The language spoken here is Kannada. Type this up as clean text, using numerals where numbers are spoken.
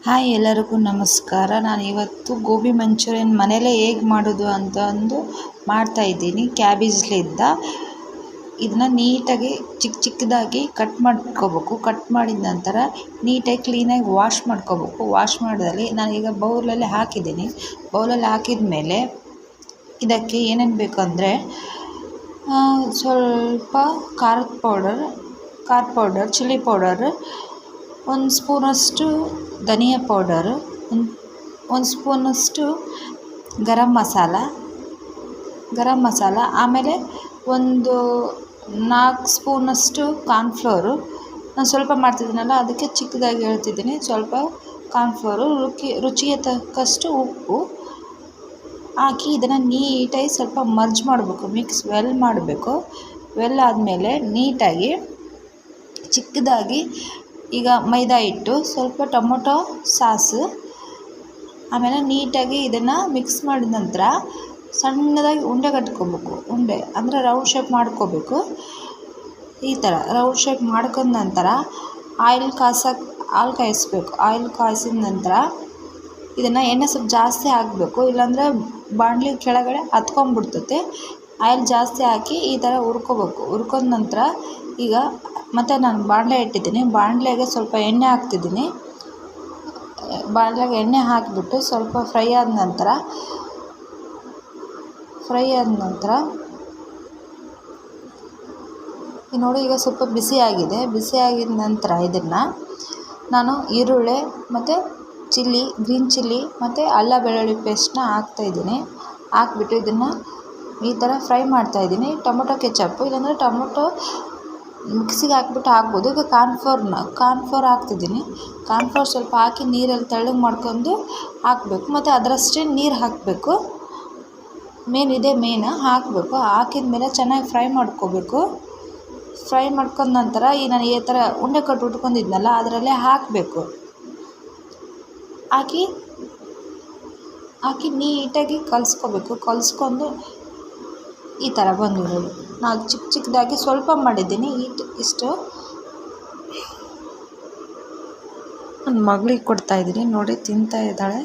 ಹಾಯ್ ಎಲ್ಲರಿಗೂ ನಮಸ್ಕಾರ. ನಾನು ಇವತ್ತು ಗೋಬಿ ಮಂಚೂರಿಯನ್ ಮನೇಲೇ ಹೇಗೆ ಮಾಡೋದು ಅಂತ ಮಾಡ್ತಾಯಿದ್ದೀನಿ. ಕ್ಯಾಬೇಜ್ಲಿಂದ ಇದನ್ನ ನೀಟಾಗಿ ಚಿಕ್ಕದಾಗಿ ಕಟ್ ಮಾಡ್ಕೋಬೇಕು. ಕಟ್ ಮಾಡಿದ ನಂತರ ನೀಟಾಗಿ ಕ್ಲೀನಾಗಿ ವಾಶ್ ಮಾಡ್ಕೋಬೇಕು. ವಾಶ್ ಮಾಡಿದಲ್ಲಿ ನಾನೀಗ ಬೌಲಲ್ಲಿ ಹಾಕಿದ್ದೀನಿ. ಬೌಲಲ್ಲಿ ಹಾಕಿದ ಮೇಲೆ ಇದಕ್ಕೆ ಏನೇನು ಬೇಕಂದರೆ ಸ್ವಲ್ಪ ಖಾರದ ಪೌಡರ್, ಚಿಲ್ಲಿ ಪೌಡರ್, 1 ಸ್ಪೂನಷ್ಟು ಧನಿಯಾ ಪೌಡರು, ಒಂದು ಸ್ಪೂನಷ್ಟು ಗರಂ ಮಸಾಲ, ಆಮೇಲೆ ಒಂದು 4 ಸ್ಪೂನಷ್ಟು ಕಾರ್ನ್ಫ್ಲೋರು. ನಾನು ಸ್ವಲ್ಪ ಮಾಡ್ತಿದ್ದೀನಲ್ಲ ಅದಕ್ಕೆ ಚಿಕ್ಕದಾಗಿ ಹೇಳ್ತಿದ್ದೀನಿ. ಸ್ವಲ್ಪ ಕಾರ್ನ್ಫ್ಲೋರು, ರುಚಿಗೆ ತಕ್ಕಷ್ಟು ಉಪ್ಪು ಹಾಕಿ ಇದನ್ನು ನೀಟಾಗಿ ಸ್ವಲ್ಪ ಮರ್ಜ್ ಮಾಡಬೇಕು, ವೆಲ್ ಮಾಡಬೇಕು. ವೆಲ್ ಆದಮೇಲೆ ನೀಟಾಗಿ ಚಿಕ್ಕದಾಗಿ ಈಗ ಮೈದಾ ಹಿಟ್ಟು, ಸ್ವಲ್ಪ ಟೊಮೊಟೊ ಸಾಸು, ಆಮೇಲೆ ನೀಟಾಗಿ ಇದನ್ನು ಮಿಕ್ಸ್ ಮಾಡಿದ ನಂತರ ಸಣ್ಣದಾಗಿ ಉಂಡೆ ಕಟ್ಕೋಬೇಕು. ಉಂಡೆ ಅಂದರೆ ರೌಂಡ್ ಶೇಪ್ ಮಾಡ್ಕೋಬೇಕು. ಈ ಥರ ರೌಂಡ್ ಶೇಪ್ ಮಾಡ್ಕೊಂಡ ನಂತರ ಹಾಲು ಕಾಯಿಸ್ಬೇಕು. ಆಯಿಲ್ ಕಾಯಿಸಿದ ನಂತರ ಇದನ್ನು ಎಣ್ಣೆ ಸ್ವಲ್ಪ ಜಾಸ್ತಿ ಹಾಕಬೇಕು, ಇಲ್ಲಾಂದರೆ ಬಾಣಲಿ ಕೆಳಗಡೆ ಹತ್ಕೊಂಡ್ಬಿಡ್ತತೆ. ಆಯಿಲ್ ಜಾಸ್ತಿ ಹಾಕಿ ಈ ಥರ ಹುರ್ಕೋಬೇಕು. ಹುರ್ಕೊಂಡ ನಂತರ ಈಗ ಮತ್ತು ನಾನು ಬಾಣಲೆ ಇಟ್ಟಿದ್ದೀನಿ. ಬಾಣಲೆಗೆ ಸ್ವಲ್ಪ ಎಣ್ಣೆ ಹಾಕ್ತಿದ್ದೀನಿ. ಬಾಣಲೆಗೆ ಎಣ್ಣೆ ಹಾಕಿಬಿಟ್ಟು ಸ್ವಲ್ಪ ಫ್ರೈ ಆದ ನಂತರ ನೋಡಿ ಈಗ ಸ್ವಲ್ಪ ಬಿಸಿಯಾಗಿದೆ. ಬಿಸಿಯಾಗಿದ ನಂತರ ಇದನ್ನು ನಾನು ಈರುಳ್ಳಿ ಮತ್ತು ಗ್ರೀನ್ ಚಿಲ್ಲಿ ಮತ್ತು ಅಲ್ಲ ಬೆಳ್ಳುಳ್ಳಿ ಪೇಸ್ಟನ್ನ ಹಾಕ್ತಾಯಿದ್ದೀನಿ. ಹಾಕ್ಬಿಟ್ಟು ಇದನ್ನು ಈ ಥರ ಫ್ರೈ ಮಾಡ್ತಾಯಿದ್ದೀನಿ. ಟೊಮೊಟೊ ಕೆಚಪ್ಪು, ಇಲ್ಲಾಂದರೆ ಟೊಮೊಟೊ ಮಿಕ್ಸಿಗೆ ಹಾಕ್ಬಿಟ್ಟು ಹಾಕ್ಬೋದು. ಈಗ ಕಾರ್ನ್ಫ್ಲೋರ್ ಹಾಕ್ತಿದ್ದೀನಿ. ಕಾರ್ನ್ಫ್ಲೋರ್ ಸ್ವಲ್ಪ ಹಾಕಿ ನೀರಲ್ಲಿ ತೆಳ್ಳಗೆ ಮಾಡ್ಕೊಂಡು ಹಾಕಬೇಕು, ಮತ್ತು ಅದರಷ್ಟೇ ನೀರು ಹಾಕಬೇಕು. ಮೇನ್ ಹಾಕಬೇಕು. ಹಾಕಿದ ಮೇಲೆ ಚೆನ್ನಾಗಿ ಫ್ರೈ ಮಾಡ್ಕೋಬೇಕು. ಫ್ರೈ ಮಾಡ್ಕೊಂಡ ನಂತರ ನಾನು ಈ ಥರ ಉಂಡೆ ಕಟ್ಟು ಉಟ್ಕೊಂಡಿದ್ನಲ್ಲ ಅದರಲ್ಲೇ ಹಾಕಬೇಕು. ಹಾಕಿ ನೀಟಾಗಿ ಕಲಿಸ್ಕೊಂಡು ಈ ಥರ ಬಂದಿರೋದು. ನಾನು ಚಿಕ್ಕದಾಗಿ ಸ್ವಲ್ಪ ಮಾಡಿದ್ದೀನಿ. ಇಷ್ಟು ನನ್ನ ಮಗಳಿಗೆ ಕೊಡ್ತಾಯಿದ್ದೀನಿ. ನೋಡಿ ತಿಂತಾ ಇದ್ದಾಳೆ.